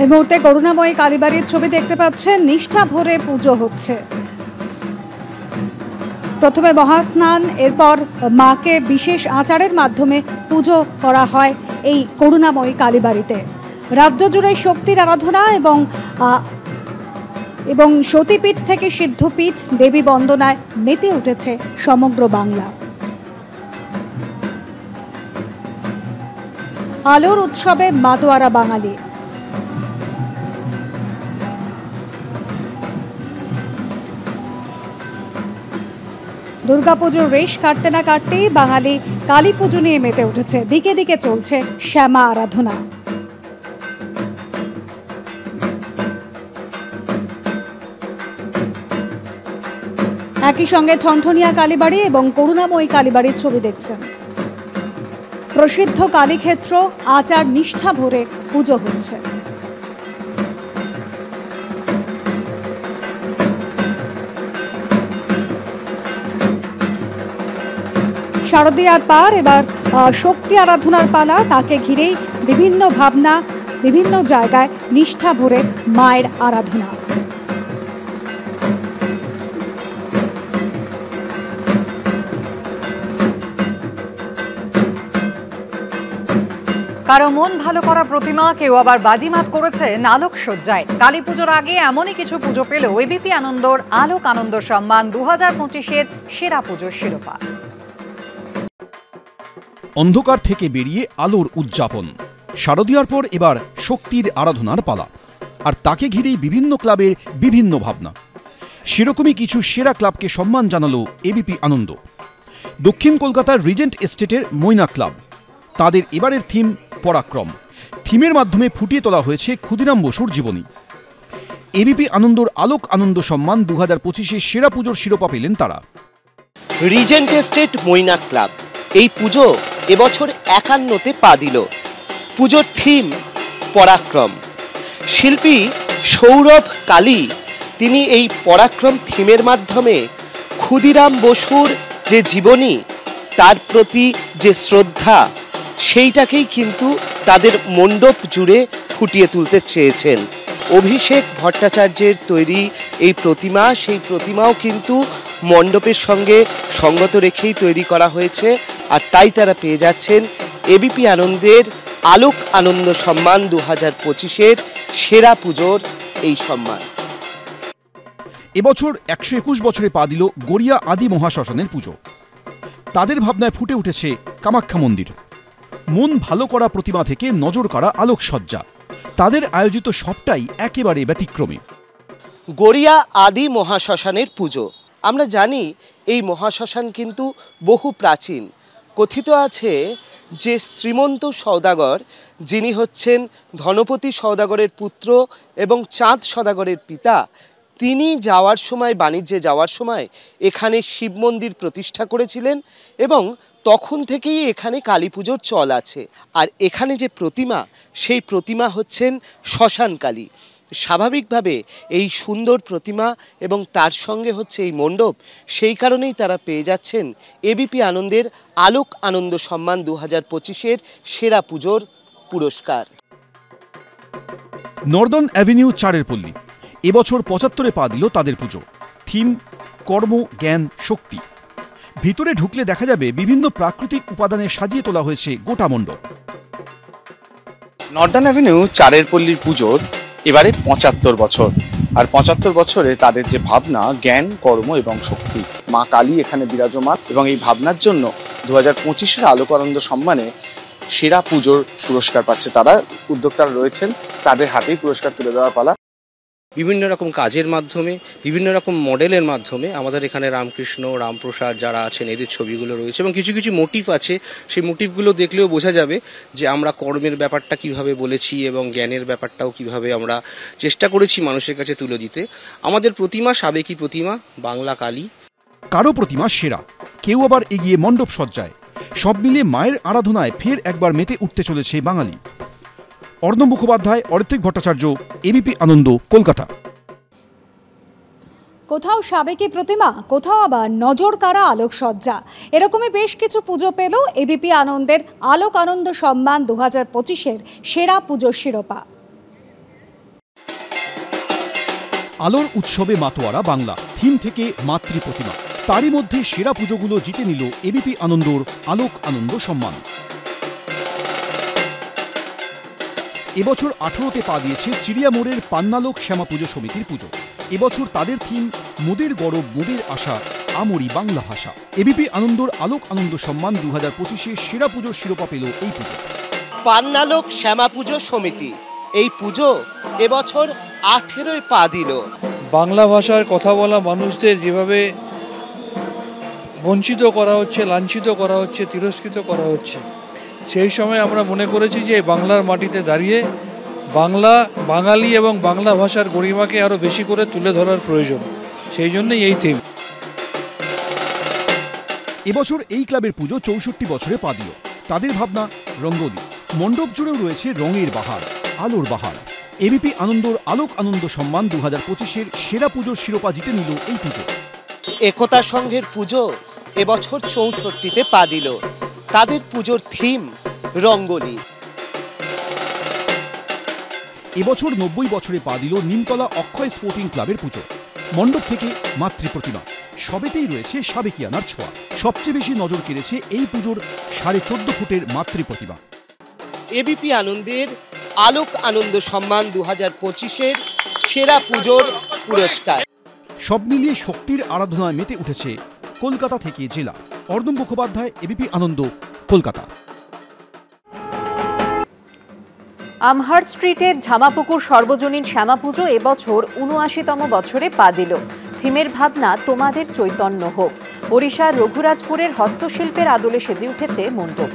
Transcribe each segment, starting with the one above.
এই মুহূর্তে করুণাময়ী কালীবাড়ির ছবি দেখতে পাচ্ছেন। নিষ্ঠা ভরে পুজো হচ্ছে। প্রথমে মহাস্নান, এরপর মাকে বিশেষ আচারের মাধ্যমে পুজো করা হয় এই করুণাময়ী কালীবাড়িতে। রাজ্য জুড়ে শক্তির আরাধনা এবং সতীপীঠ থেকে সিদ্ধপীঠ দেবী বন্দনায় মেতে উঠেছে সমগ্র বাংলা। আলোর উৎসবে মাতোয়ারা বাঙালি। দুর্গাপুজোর রেশ কাটতে না কাটতেই বাঙালি কালী পুজো নিয়ে মেতে উঠেছে। দিকে দিকে চলছে শ্যামা আরাধনা। একই সঙ্গে ঠনঠনিয়া কালীবাড়ি এবং করুণাময়ী কালীবাড়ির ছবি দেখছেন। প্রসিদ্ধ কালীক্ষেত্র, আচার নিষ্ঠা ভরে পুজো হচ্ছে। শারদীয়ার পার, এবার শক্তি আরাধনার পালা। তাকে ঘিরেই বিভিন্ন ভাবনা, বিভিন্ন জায়গায় নিষ্ঠা ভরে মায়ের আরাধনা। কারো মন ভালো করা প্রতিমা, কেউ আবার বাজিমাত করেছেন আলোক সজ্জায়। কালী পুজোর আগে এমনই কিছু পুজো পেল এবিপি আনন্দর আলোক আনন্দ সম্মান 2025-এর সেরা পুজোর শিরোপা। অন্ধকার থেকে বেরিয়ে আলোর উদযাপন। শারদীয়ার পর এবার শক্তির আরাধনার পালা, আর তাকে ঘিরেই বিভিন্ন ক্লাবের বিভিন্ন ভাবনা। সেরকমই কিছু সেরা ক্লাবকে সম্মান জানালো এবিপি আনন্দ। দক্ষিণ কলকাতার রিজেন্ট এস্টেটের ময়না ক্লাব, তাদের এবারের থিম পরাক্রম। থিমের মাধ্যমে ফুটিয়ে তোলা হয়েছে ক্ষুদিরাম বসুর জীবনী। এবিপি আনন্দর আলোক আনন্দ সম্মান 2025-এর সেরা পুজোর শিরোপা পেলেন তারা। রিজেন্ট এস্টেট ময়না ক্লাব এই পুজো এবছর 51-তে পা দিল। পুজোর থিম পরাক্রম। শিল্পী সৌরভ কালী তিনি এই পরাক্রম থিমের মাধ্যমে ক্ষুদিরাম বসুর যে জীবনী, তার প্রতি যে শ্রদ্ধা, সেইটাকেই কিন্তু তাদের মণ্ডপ জুড়ে ফুটিয়ে তুলতে চেয়েছেন। অভিষেক ভট্টাচার্যের তৈরি এই প্রতিমা, সেই প্রতিমাও কিন্তু মণ্ডপের সঙ্গে সঙ্গত রেখেই তৈরি করা হয়েছে। আর তাই তারা পেয়ে যাচ্ছেন এবিপি আনন্দের আলোক আনন্দ সম্মান 2025-এর সেরা পুজোর এই সম্মান। এবছর 121 বছরে পা দিল গড়িয়া আদি মহাশ্মশানের পুজো। তাদের ভাবনায় ফুটে উঠেছে কামাখ্যা মন্দির। মন ভালো করা প্রতিমা থেকে নজর কাড়া আলোকসজ্জা, তাদের আয়োজিত সবটাই একেবারে ব্যতিক্রমী। গড়িয়া আদি মহাশ্মশানের পুজো। আমরা জানি এই মহাশ্মশান কিন্তু বহু প্রাচীন। কথিত আছে যে শ্রীমন্ত সওদাগর, যিনি হচ্ছেন ধনপতি সওদাগরের পুত্র এবং চাঁদ সওদাগরের পিতা, তিনি যাওয়ার সময়, বাণিজ্যে যাওয়ার সময় এখানে শিব মন্দির প্রতিষ্ঠা করেছিলেন এবং তখন থেকেই এখানে কালী পুজোর চল আছে। আর এখানে যে প্রতিমা, সেই প্রতিমা হচ্ছেন শ্মশান কালী। স্বাভাবিকভাবে এই সুন্দর প্রতিমা এবং তার সঙ্গে হচ্ছে এই মণ্ডপ, সেই কারণেই তারা পেয়ে যাচ্ছেন এবিপি আনন্দের আলোক আনন্দ সম্মান 2025-এর সেরা পুজোর পুরস্কার। নর্দার্ন অ্যাভিনিউ চারের পল্লী এবছর 75-এ পা দিল তাদের পুজো। থিম কর্ম, জ্ঞান, শক্তি। ভিতরে ঢুকলে দেখা যাবে বিভিন্ন প্রাকৃতিক উপাদানে সাজিয়ে তোলা হয়েছে গোটা মণ্ডপ। নর্দার্ন অ্যাভিনিউ চারের পল্লীর পুজোর এবারে 75 বছর। আর 75 বছরে তাদের যে ভাবনা, জ্ঞান, কর্ম এবং শক্তি, মা কালী এখানে বিরাজমান এবং এই ভাবনার জন্য 2025-এর আলোক আনন্দ সম্মানে সেরা পুজোর পুরস্কার পাচ্ছে তারা। উদ্যোক্তারা রয়েছেন, তাদের হাতেই পুরস্কার তুলে দেওয়ার পালা। বিভিন্ন রকম কাজের মাধ্যমে, বিভিন্ন রকম মডেলের মাধ্যমে আমাদের এখানে রামকৃষ্ণ, রামপ্রসাদ যারা আছেন এদের ছবিগুলো রয়েছে এবং কিছু কিছু মোটিভ আছে। সেই মোটিভগুলো দেখলেও বোঝা যাবে যে আমরা কর্মের ব্যাপারটা কিভাবে বলেছি এবং জ্ঞানের ব্যাপারটাও কিভাবে আমরা চেষ্টা করেছি মানুষের কাছে তুলে দিতে। আমাদের প্রতিমা সাবেকি প্রতিমা, বাংলা কালী। কারো প্রতিমা সেরা, কেউ আবার এগিয়ে মণ্ডপ সজ্জায়। সব মিলিয়ে মায়ের আরাধনায় ফের একবার মেতে উঠতে চলেছে বাঙালি। অর্ণব মুখোপাধ্যায়, অরিত্রিক ভট্টাচার্য, এবিপি আনন্দ, কলকাতা। কোথাও সাবেকি প্রতিমা, কোথাও আবার নজর কাড়া আলোকসজ্জা, এরকমই বেশ কিছু পুজো পেল এবিপি আনন্দের আলোক আনন্দ সম্মান 2025-এর সেরা পুজোর শিরোপা। আলোর উৎসবে মাতোয়ারা বাংলা থিম থেকে মাতৃ প্রতিমা। তারই মধ্যে সেরা পুজোগুলো জিতে নিল এবিপি আনন্দর আলোক আনন্দ সম্মান। এবছর 18তে পা দিয়েছে চিড়িয়ামোড়ের পান্নালোক শ্যামা পুজো সমিতির পুজো। এবছর তাদের থিম মোদের গরব মোদের আশা আমরি বাংলা ভাষা। এবিপি আনন্দর আলোক আনন্দ সম্মান 2025-এ সেরা পুজোর শিরোপা পেল এই পুজো। পান্নালোক শ্যামা পুজো সমিতি এই পুজো এবছর 18য় পা দিল। বাংলা ভাষার কথা বলা মানুষদের যেভাবে বঞ্চিত করা হচ্ছে, লাঞ্ছিত করা হচ্ছে, তিরস্কৃত করা হচ্ছে, সেই সময় আমরা মনে করেছি যে বাংলার মাটিতে দাঁড়িয়ে বাঙালি এবং বাংলা ভাষার গরিমাকে আরও বেশি করে তুলে ধরার প্রয়োজন। সেই জন্যই এই থিম। এবছর এই ক্লাবের পুজো 64 বছরে পা দিল। তাদের ভাবনা রঙ্গোলি। মণ্ডপ জুড়েও রয়েছে রঙের বাহার, আলোর বাহার। এবিপি আনন্দর আলোক আনন্দ সম্মান 2025-এর সেরা পুজোর শিরোপা জিতে নিল এই পুজো। একতা সংঘের পুজো এবছর 64তে পা দিল। তাদের পুজোর থিম রঙ্গোলি। এবছর 90 বছরে পা দিল নিমতলা অক্ষয় স্পোর্টিং ক্লাবের পুজো। মণ্ডপ থেকে মাতৃ প্রতিমা, সবেতেই রয়েছে সাবেকিয়ানার ছোঁয়া। সবচেয়ে বেশি নজর কেড়েছে এই পুজোর 14.5 ফুটের মাতৃ প্রতিমা। এবিপি আনন্দের আলোক আনন্দ সম্মান 2025-এর সেরা পুজোর পুরস্কার। সব মিলিয়ে শক্তির আরাধনায় মেতে উঠেছে কলকাতা থেকে জেলা। অর্ণব মুখোপাধ্যায়, এবিপি আনন্দ, কলকাতা। আমহার স্ট্রিটের ঝামাপুকুর সর্বজনীন শ্যামা পুজো এবছর ৭৯তম বছরে পা দিল। থিমের ভাবনা তোমাদের চৈতন্য হোক। ওড়িশার রঘুরাজপুরের হস্তশিল্পের আদলে সেজে উঠেছে মণ্ডপ।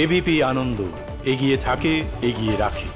এবিপি আনন্দ এগিয়ে থাকে, এগিয়ে রাখে।